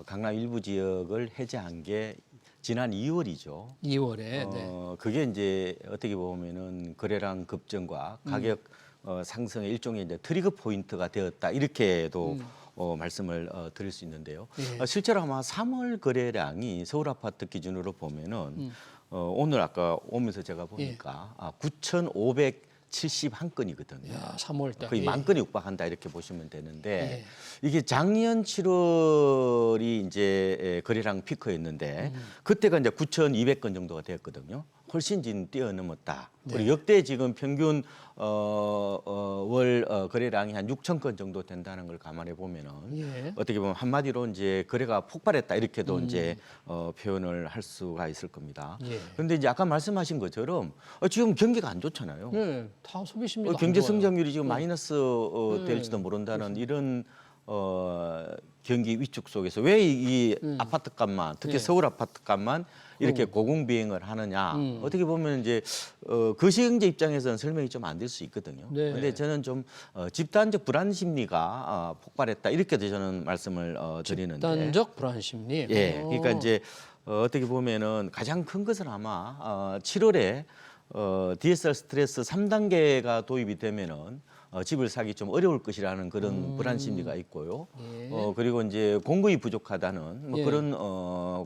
강남 일부 지역을 해제한 게 지난 2월이죠. 2월에. 네. 그게 이제 어떻게 보면은 거래량 급증과 가격 상승의 일종의 이제 트리거 포인트가 되었다 이렇게도 말씀을 드릴 수 있는데요. 예. 실제로 아마 3월 거래량이 서울 아파트 기준으로 보면은 오늘 아까 오면서 제가 보니까 9,571건이거든요. 야, 3월 달. 거의 예. 만 건이 육박한다 이렇게 보시면 되는데 예. 이게 작년 7월이 이제 거래량 피크였는데 그때가 이제 9,200건 정도가 되었거든요. 훨씬 지금 뛰어넘었다. 네. 그리고 역대 지금 평균 월 거래량이 한 6,000건 정도 된다는 걸 감안해 보면은 예. 어떻게 보면 한마디로 이제 거래가 폭발했다 이렇게도 이제 표현을 할 수가 있을 겁니다. 예. 그런데 이제 아까 말씀하신 것처럼 지금 경기가 안 좋잖아요. 네, 다 소비 심리가 경제 안 좋아요. 성장률이 지금 마이너스 될지도 모른다는 이런 경기 위축 속에서 왜 이 아파트 값만 특히 네. 서울 아파트 값만 이렇게 고공비행을 하느냐 어떻게 보면 이제 거시경제 입장에서는 설명이 좀 안 될 수 있거든요. 네. 그런데 저는 좀 집단적 불안 심리가 폭발했다 이렇게도 저는 말씀을 드리는데 집단적 불안 심리. 예, 그러니까 이제 어떻게 보면은 가장 큰 것은 아마 7월에 DSR 스트레스 3단계가 도입이 되면은 집을 사기 좀 어려울 것이라는 그런 불안 심리가 있고요. 예. 그리고 이제 공급이 부족하다는 뭐 예. 그런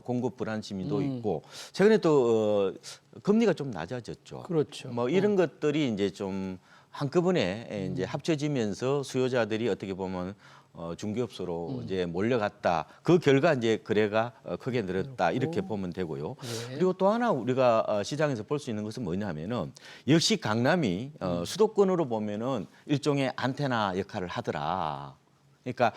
공급 불안 심리도 있고 최근에 또 금리가 좀 낮아졌죠. 그렇죠. 뭐 이런 것들이 이제 좀 한꺼번에 이제 합쳐지면서 수요자들이 어떻게 보면 중개업소로 이제 몰려갔다. 그 결과 이제 거래가 크게 늘었다. 이렇게 보면 되고요. 예. 그리고 또 하나 우리가 시장에서 볼 수 있는 것은 뭐냐면은 역시 강남이 수도권으로 보면은 일종의 안테나 역할을 하더라. 그러니까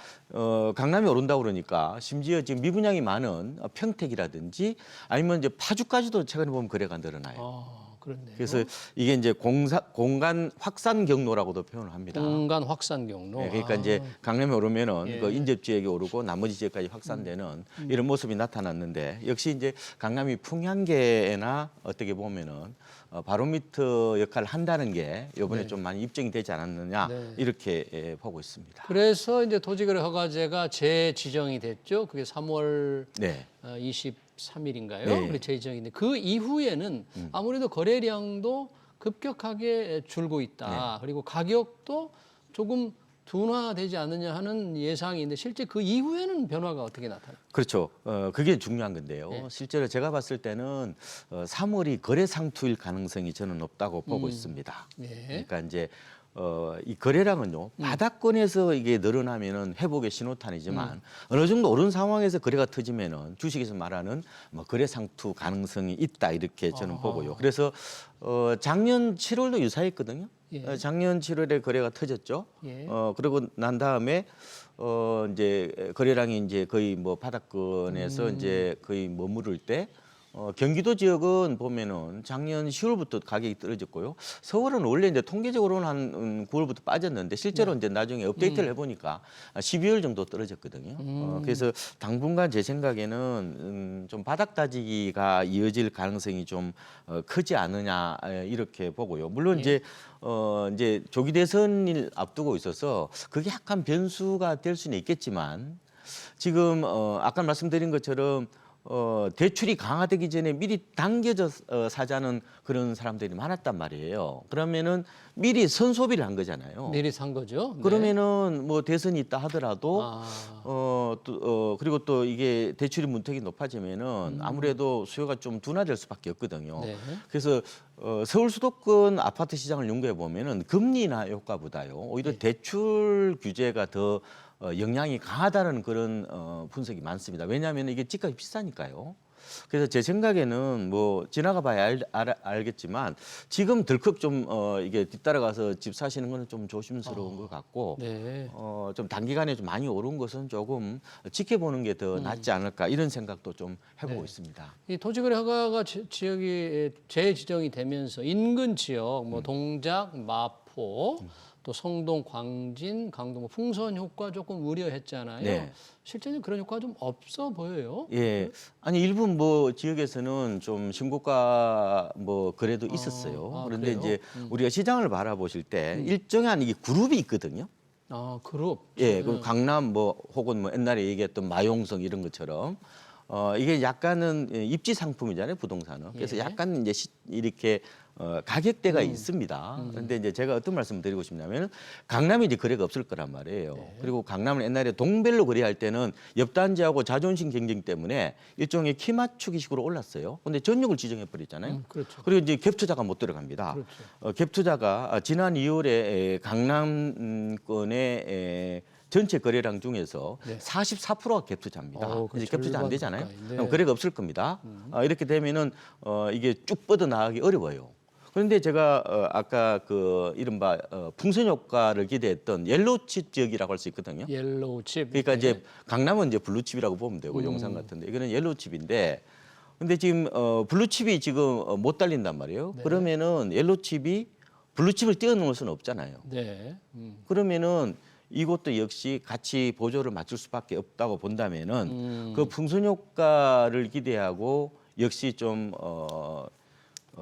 강남이 오른다 그러니까 심지어 지금 미분양이 많은 평택이라든지 아니면 이제 파주까지도 최근에 보면 거래가 늘어나요. 그렇네요. 그래서 이게 이제 공간 확산 경로라고도 표현을 합니다. 공간 확산 경로. 네, 그러니까 이제 강남에 오르면은 예. 그 인접 지역에 오르고 나머지 지역까지 확산되는 이런 모습이 나타났는데 역시 이제 강남이 풍향계나 어떻게 보면은 바로미터 역할을 한다는 게 이번에 네. 좀 많이 입증이 되지 않았느냐 네. 이렇게 보고 있습니다. 그래서 이제 토지거래 허가제가 재지정이 됐죠. 그게 3월 네. 23일인가요? 네. 그래 재지정인데 그 이후에는 아무래도 거래량도 급격하게 줄고 있다. 그리고 가격도 조금 둔화되지 않느냐 하는 예상이 있는데 실제 그 이후에는 변화가 어떻게 나타나요? 그렇죠. 그게 중요한 건데요. 네. 실제로 제가 봤을 때는 3월이 거래 상투일 가능성이 저는 높다고 보고 있습니다. 네. 그러니까 이제 이 거래량은요 바닥권에서 이게 늘어나면은 회복의 신호탄이지만 어느 정도 오른 상황에서 거래가 터지면은 주식에서 말하는 뭐 거래 상투 가능성이 있다 이렇게 저는 보고요. 그래서 작년 7월도 유사했거든요. 예. 작년 7월에 거래가 터졌죠. 예. 그러고 난 다음에 이제 거래량이 이제 거의 뭐 바닥권에서 이제 거의 머무를 때 경기도 지역은 보면은 작년 10월부터 가격이 떨어졌고요. 서울은 원래 이제 통계적으로는 한 9월부터 빠졌는데 실제로 이제 나중에 업데이트를 해보니까 12월 정도 떨어졌거든요. 그래서 당분간 제 생각에는 좀 바닥 다지기가 이어질 가능성이 좀 크지 않느냐 이렇게 보고요. 물론 이제 조기 대선을 앞두고 있어서 그게 약간 변수가 될 수는 있겠지만 지금 아까 말씀드린 것처럼 대출이 강화되기 전에 미리 당겨져 사자는 그런 사람들이 많았단 말이에요. 그러면은 미리 선소비를 한 거잖아요. 미리 산 거죠. 네. 그러면은 뭐 대선이 있다 하더라도 아. 그리고 또 이게 대출이 문턱이 높아지면은 아무래도 수요가 좀 둔화될 수밖에 없거든요. 네. 그래서 서울 수도권 아파트 시장을 연구해 보면은 금리 인하 효과보다요 오히려 대출 규제가 더 영향이 강하다는 그런 분석이 많습니다. 왜냐하면 이게 집값이 비싸니까요. 그래서 제 생각에는 뭐 지나가 봐야 알겠지만 지금 덜컥 좀 이게 뒤따라가서 집 사시는 거는 좀 조심스러운 것 같고 네. 좀 단기간에 좀 많이 오른 것은 조금 지켜보는 게 더 낫지 않을까 이런 생각도 좀 해보고 네. 있습니다. 이 토지거래 허가가 지역이 재지정이 되면서 인근 지역, 뭐 동작, 마포, 또 성동, 광진, 강동, 풍선 효과 조금 우려했잖아요. 네. 실제는 그런 효과가 좀 없어 보여요. 예, 아니 일부 뭐 지역에서는 좀 신고가 뭐 그래도 있었어요. 그런데 그래요? 이제 우리가 시장을 바라보실 때 일정한 이게 그룹이 있거든요. 아, 그룹. 예, 그 강남 뭐 혹은 뭐 옛날에 얘기했던 마용성 이런 것처럼 이게 약간은 입지 상품이잖아요, 부동산은. 그래서 예. 약간 이제 이렇게 가격대가 있습니다. 그런데 이제 제가 어떤 말씀을 드리고 싶냐면 강남이 이제 거래가 없을 거란 말이에요. 그리고 강남은 옛날에 동별로 거래할 때는 옆단지하고 자존심 경쟁 때문에 일종의 키 맞추기식으로 올랐어요. 근데 전역을 지정해 버렸잖아요. 그렇죠. 그리고 이제 갭 투자가 못 들어갑니다. 그렇죠. 갭 투자가 지난 2월에 강남권의 전체 거래량 중에서 44%가 갭 투자입니다. 그럼 이제 갭 투자 안 절반 되잖아요. 가까이. 네. 그럼 거래가 없을 겁니다. 이렇게 되면은 이게 쭉 뻗어 나가기 어려워요. 그런데 제가 아까 그 이른바 풍선 효과를 기대했던 옐로우칩 지역이라고 할 수 있거든요. 옐로우 칩. 그러니까 네. 이제 강남은 이제 블루칩이라고 보면 되고 용산 같은데 이거는 옐로우칩인데 근데 지금 블루칩이 지금 못 달린단 말이에요. 그러면은 옐로우칩이 블루칩을 뛰어넘을 수는 없잖아요. 네. 그러면은 이것도 역시 같이 보조를 맞출 수밖에 없다고 본다면은 그 풍선 효과를 기대하고 역시 좀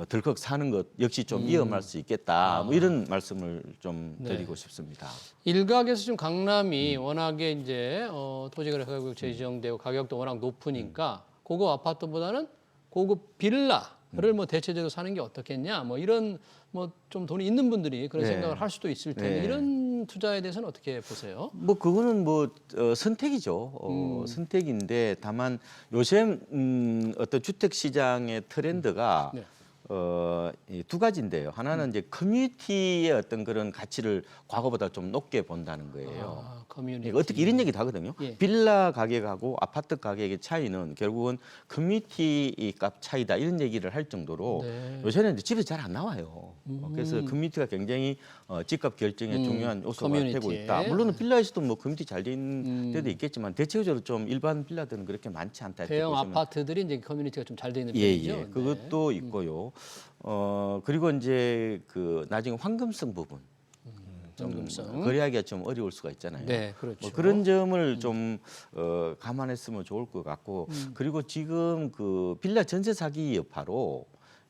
덜컥 사는 것 역시 좀 위험할 수 있겠다. 뭐 이런 말씀을 좀 드리고 싶습니다. 일각에서 지금 강남이 워낙에 이제 토지거래 가격 재지정되고 가격도 워낙 높으니까 고급 아파트보다는 고급 빌라를 뭐 대체적으로 사는 게 어떻겠냐. 뭐 이런 뭐 좀 돈이 있는 분들이 그런 네. 생각을 할 수도 있을 텐데 네. 이런 투자에 대해서는 어떻게 보세요? 뭐 그거는 뭐 선택이죠. 선택인데 다만 요새 어떤 주택 시장의 트렌드가 네. 이 두 가지인데요. 하나는 이제 커뮤니티의 어떤 그런 가치를 과거보다 좀 높게 본다는 거예요. 커뮤니티. 어떻게 이런 얘기도 하거든요. 예. 빌라 가격하고 아파트 가격의 차이는 결국은 커뮤니티 값 차이다 이런 얘기를 할 정도로 네. 요새는 이제 집에서 잘 안 나와요. 그래서 커뮤니티가 굉장히 집값 결정에 중요한 요소가 커뮤니티에. 되고 있다. 물론 빌라에서도 뭐 커뮤니티 잘 돼 있는 데도 있겠지만 대체적으로 좀 일반 빌라들은 그렇게 많지 않다. 이렇게 대형 보시면 아파트들이 이제 커뮤니티가 좀 잘 돼 있는 예, 편이죠. 예. 네. 그것도 있고요. 그리고 이제 그 나중에 황금성 부분. 현금성. 거래하기가 좀 어려울 수가 있잖아요. 네, 그렇죠. 뭐 그런 점을 좀 감안했으면 좋을 것 같고 그리고 지금 그 빌라 전세 사기 여파로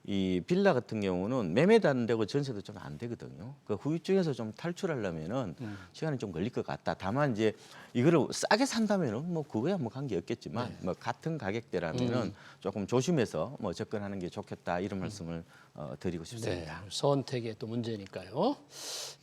이 빌라 같은 경우는 매매도 안 되고 전세도 좀 안 되거든요. 그 후유증에서 좀 탈출하려면은 시간이 좀 걸릴 것 같다. 다만 이제 이거를 싸게 산다면은 뭐 그거야 뭐 관계 없겠지만 뭐 같은 가격대라면은 조금 조심해서 뭐 접근하는 게 좋겠다 이런 말씀을 드리고 네, 싶습니다. 선택의 또 문제니까요.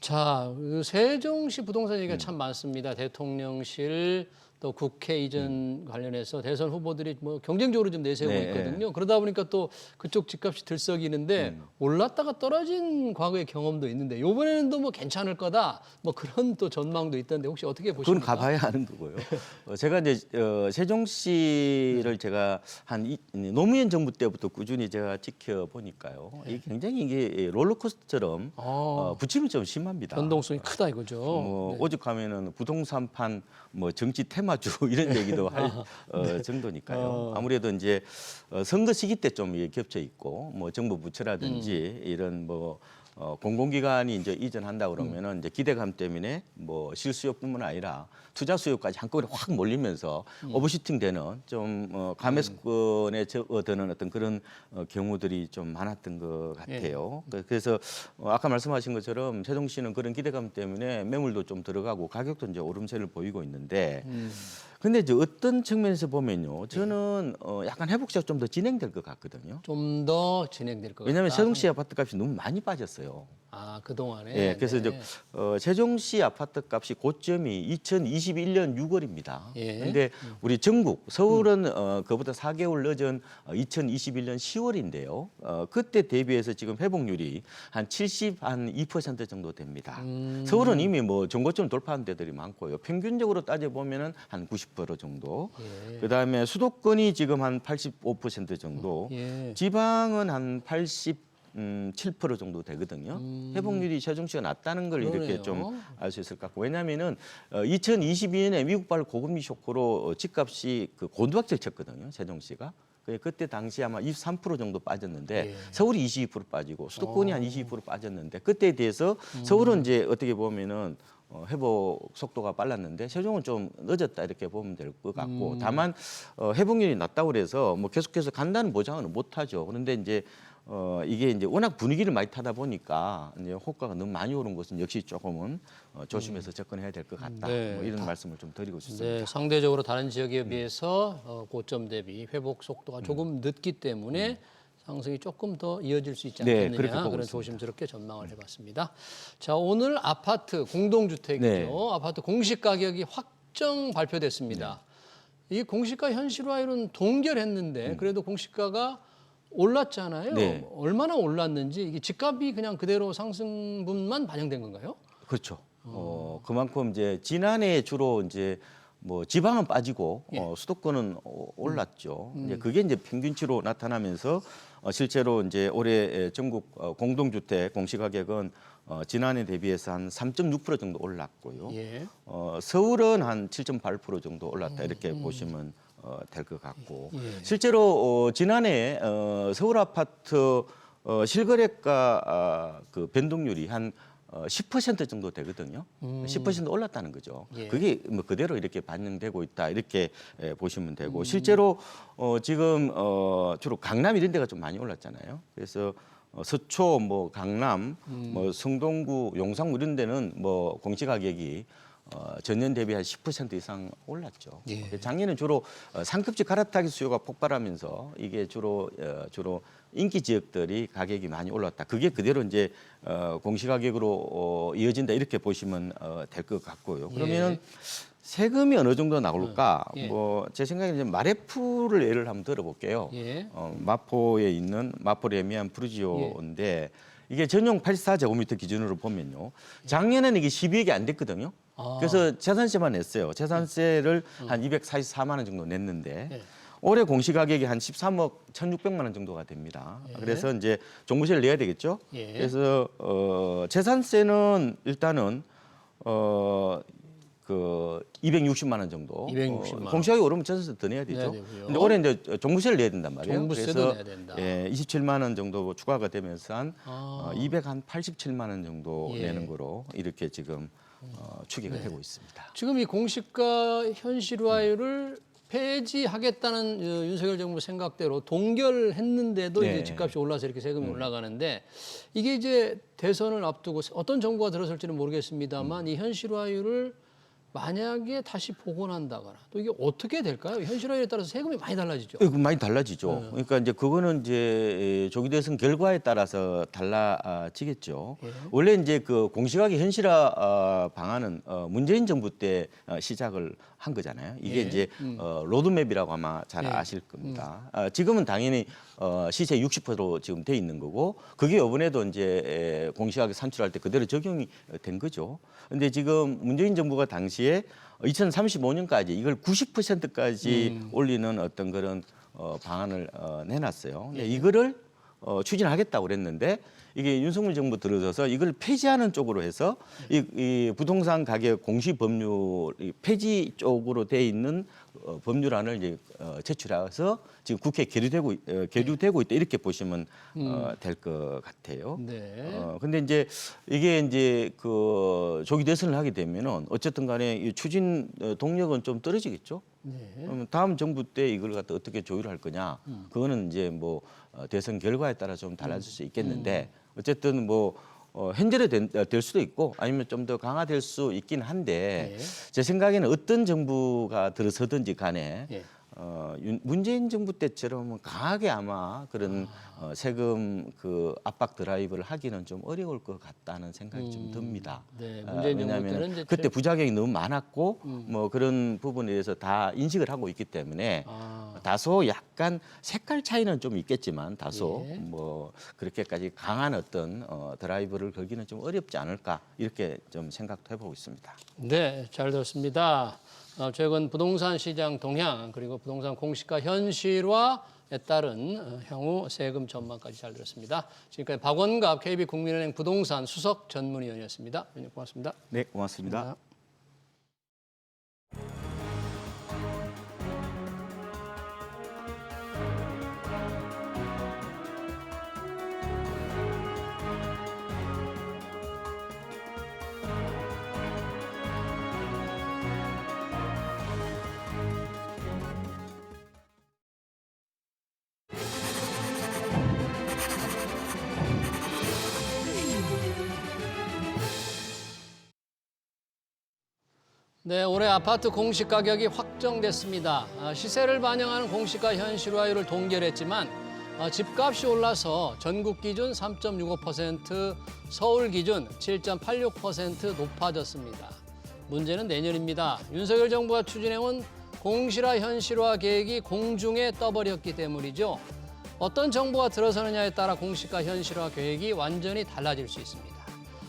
자, 그 세종시 부동산 얘기가 참 많습니다. 대통령실 또 국회 이전 관련해서 대선 후보들이 뭐 경쟁적으로 좀 내세우고 네. 있거든요. 그러다 보니까 또 그쪽 집값이 들썩이는데 올랐다가 떨어진 과거의 경험도 있는데 이번에는 또 뭐 괜찮을 거다 뭐 그런 또 전망도 있던데 혹시 어떻게 그건 보십니까? 가봐야 하는 거고요. 제가 이제 세종시를 제가 노무현 정부 때부터 꾸준히 제가 지켜보니까요. 이게 굉장히 이게 롤러코스터처럼 부침이 좀 심합니다. 변동성이 크다 이거죠. 네. 오죽하면은 부동산판 뭐 정치 테마주 이런 얘기도 할 정도니까요. 아무래도 이제 선거 시기 때 좀 겹쳐 있고 뭐 정부 부처라든지 이런 뭐 공공기관이 이제 이전한다 그러면은 이제 기대감 때문에 뭐 실수요뿐만 아니라 투자 수요까지 한꺼번에 확 몰리면서 오버슈팅되는 좀 감매수권에 접어드는 어떤 그런 경우들이 좀 많았던 것 같아요. 그래서 아까 말씀하신 것처럼 세종시는 그런 기대감 때문에 매물도 좀 들어가고 가격도 이제 오름세를 보이고 있는데. 근데 이제 어떤 측면에서 보면요, 저는 약간 회복세가 좀 더 진행될 것 같거든요. 좀 더 진행될 것 같다. 왜냐하면 세종시 아파트값이 너무 많이 빠졌어요. 아, 그동안에. 예, 그래서 네. 이제 세종시 아파트 값이 고점이 2021년 6월입니다. 예. 근데 우리 전국 서울은 그보다 4개월 늦은 2021년 10월인데요. 그때 대비해서 지금 회복률이 한 72% 정도 됩니다. 서울은 이미 뭐 전고점 돌파한 데들이 많고요. 평균적으로 따져 보면은 한 90% 정도. 예. 그다음에 수도권이 지금 한 85% 정도. 예. 지방은 한 7% 정도 되거든요. 회복률이 세종시가 낮다는 걸 이렇게 그러네요. 좀 알 수 있을 것 같고, 왜냐하면은 2022년에 미국발 고금리 쇼크로 집값이 그 곤두박질 쳤거든요. 세종시가. 그때 당시 아마 23% 정도 빠졌는데 예. 서울이 22% 빠지고 수도권이 한 22% 빠졌는데 그때에 대해서 서울은 이제 어떻게 보면은 회복 속도가 빨랐는데 세종은 좀 늦었다 이렇게 보면 될 것 같고, 다만 회복률이 낮다고 그래서 뭐 계속해서 간다는 보장은 못하죠. 그런데 이제 이게 이제 워낙 분위기를 많이 타다 보니까 이제 호가가 너무 많이 오른 것은 역시 조금은 조심해서 접근해야 될 것 같다. 네. 뭐 이런 말씀을 좀 드리고 싶습니다. 네, 상대적으로 다른 지역에 비해서 고점 대비 회복 속도가 조금 늦기 때문에 상승이 조금 더 이어질 수 있지 네, 않겠느냐 그렇게 보고 그런 있습니다. 조심스럽게 전망을 해봤습니다. 자, 오늘 아파트 공동주택이죠. 네. 아파트 공시 가격이 확정 발표됐습니다. 이 공시가 현실화율은 동결했는데 그래도 공시가가 올랐잖아요. 네. 얼마나 올랐는지 이게 집값이 그냥 그대로 상승분만 반영된 건가요? 그렇죠. 그만큼 이제 지난해 주로 이제 뭐 지방은 빠지고 수도권은 올랐죠. 이제 그게 이제 평균치로 나타나면서 실제로 이제 올해 전국 공동주택 공시가격은 지난해 대비해서 한 3.6% 정도 올랐고요. 예. 서울은 한 7.8% 정도 올랐다 이렇게 보시면 될 것 같고, 예. 실제로 지난해 서울 아파트 실거래가 그 변동률이 한 10% 정도 되거든요. 10% 올랐다는 거죠. 예. 그게 뭐 그대로 이렇게 반영되고 있다 이렇게 보시면 되고, 실제로 지금 주로 강남 이런 데가 좀 많이 올랐잖아요. 그래서 서초, 뭐 강남, 뭐 성동구, 용산 이런 데는 뭐 공시가격이 전년 대비 한 10% 이상 올랐죠. 예. 작년엔 주로 상급지 갈아타기 수요가 폭발하면서 이게 주로 인기 지역들이 가격이 많이 올랐다. 그게 그대로 이제 공시가격으로 이어진다 이렇게 보시면 될 것 같고요. 그러면은 세금이 어느 정도 나올까? 예. 뭐 제 생각에는 이제 마레프를 예를 한번 들어볼게요. 예. 마포에 있는 마포 레미안 브루지오인데 이게 전용 84제곱미터 기준으로 보면요, 작년에는 이게 12억이 안 됐거든요. 그래서 재산세만 냈어요. 재산세를 한 244만 원 정도 냈는데 예. 올해 공시가격이 한 13억 1,600만 원 정도가 됩니다. 그래서 이제 종부세를 내야 되겠죠. 예. 그래서 재산세는 일단은 그 260만 원 정도. 260만 원. 공시가격이 오르면 재산세 더 내야 되죠. 내야 되고요. 근데 올해 이제 종부세를 내야 된단 말이에요. 종부세도 그래서 내야 된다. 27만 원 정도 추가가 되면서 한 아. 287만 원 정도 예. 내는 거로 이렇게 지금 추계가 되고 있습니다. 지금 이 공시가 현실화율을 폐지하겠다는 윤석열 정부 생각대로 동결했는데도 네. 이제 집값이 올라서 이렇게 세금이 올라가는데 이게 이제 대선을 앞두고 어떤 정부가 들어설지는 모르겠습니다만 이 현실화율을 만약에 다시 복원한다거나 또 이게 어떻게 될까요? 현실화에 따라서 세금이 많이 달라지죠. 많이 달라지죠. 그러니까 이제 그거는 이제 조기 대선 결과에 따라서 달라지겠죠. 예. 원래 이제 그 공시가격 현실화 방안은 문재인 정부 때 시작을 한 거잖아요. 이게 예. 이제 로드맵이라고 아마 잘 예. 아실 겁니다. 지금은 당연히 시세 60% 지금 돼 있는 거고 그게 이번에도 이제 공시가격 산출할 때 그대로 적용이 된 거죠. 근데 지금 문재인 정부가 당시에 2035년까지 이걸 90%까지 올리는 어떤 그런 방안을 내놨어요. 근데 이거를 추진하겠다고 그랬는데 이게 윤석열 정부 들어서서 이걸 폐지하는 쪽으로 해서 이 부동산 가격 공시 법률 폐지 쪽으로 돼 있는 법률안을 이제 제출해서 지금 국회에 계류되고 있다 이렇게 보시면 될 것 같아요. 네. 근데 이제 이게 이제 그 조기 대선을 하게 되면은 어쨌든 간에 이 추진 동력은 좀 떨어지겠죠. 네. 그러면 다음 정부 때 이걸 갖다 어떻게 조율할 거냐, 그거는 이제 뭐 대선 결과에 따라 좀 달라질 수 있겠는데 어쨌든 뭐 현재로 될 수도 있고 아니면 좀 더 강화될 수 있긴 한데 예. 제 생각에는 어떤 정부가 들어서든지 간에 예. 문재인 정부 때처럼 강하게 아마 그런 세금 그 압박 드라이브를 하기는 좀 어려울 것 같다는 생각이 좀 듭니다. 네, 문재인 정부 때는 왜냐하면 이제 그때 부작용이 너무 많았고 뭐 그런 부분에 대해서 다 인식을 하고 있기 때문에 다소 약간 색깔 차이는 좀 있겠지만 다소 예. 뭐 그렇게까지 강한 어떤 드라이브를 걸기는 좀 어렵지 않을까 이렇게 좀 생각도 해보고 있습니다. 네, 잘 들었습니다. 최근 부동산 시장 동향 그리고 부동산 공시가 현실화에 따른 향후 세금 전망까지 잘 들었습니다. 지금까지 박원갑 KB국민은행 부동산 수석 전문위원이었습니다. 위원님 고맙습니다. 네, 고맙습니다. 네, 올해 아파트 공시 가격이 확정됐습니다. 시세를 반영하는 공시가 현실화율을 동결했지만 집값이 올라서 전국 기준 3.65%, 서울 기준 7.86% 높아졌습니다. 문제는 내년입니다. 윤석열 정부가 추진해온 공시라 현실화 계획이 공중에 떠버렸기 때문이죠. 어떤 정부가 들어서느냐에 따라 공시가 현실화 계획이 완전히 달라질 수 있습니다.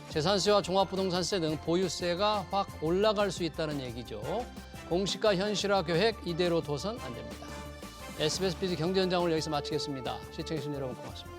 재산세와 종합부동산세 등 보유세가 확 올라갈 수 있다는 얘기죠. 공시가 현실화 계획 이대로 둬선 안 됩니다. SBS BD 경제 현장을 여기서 마치겠습니다. 시청해주신 여러분 고맙습니다.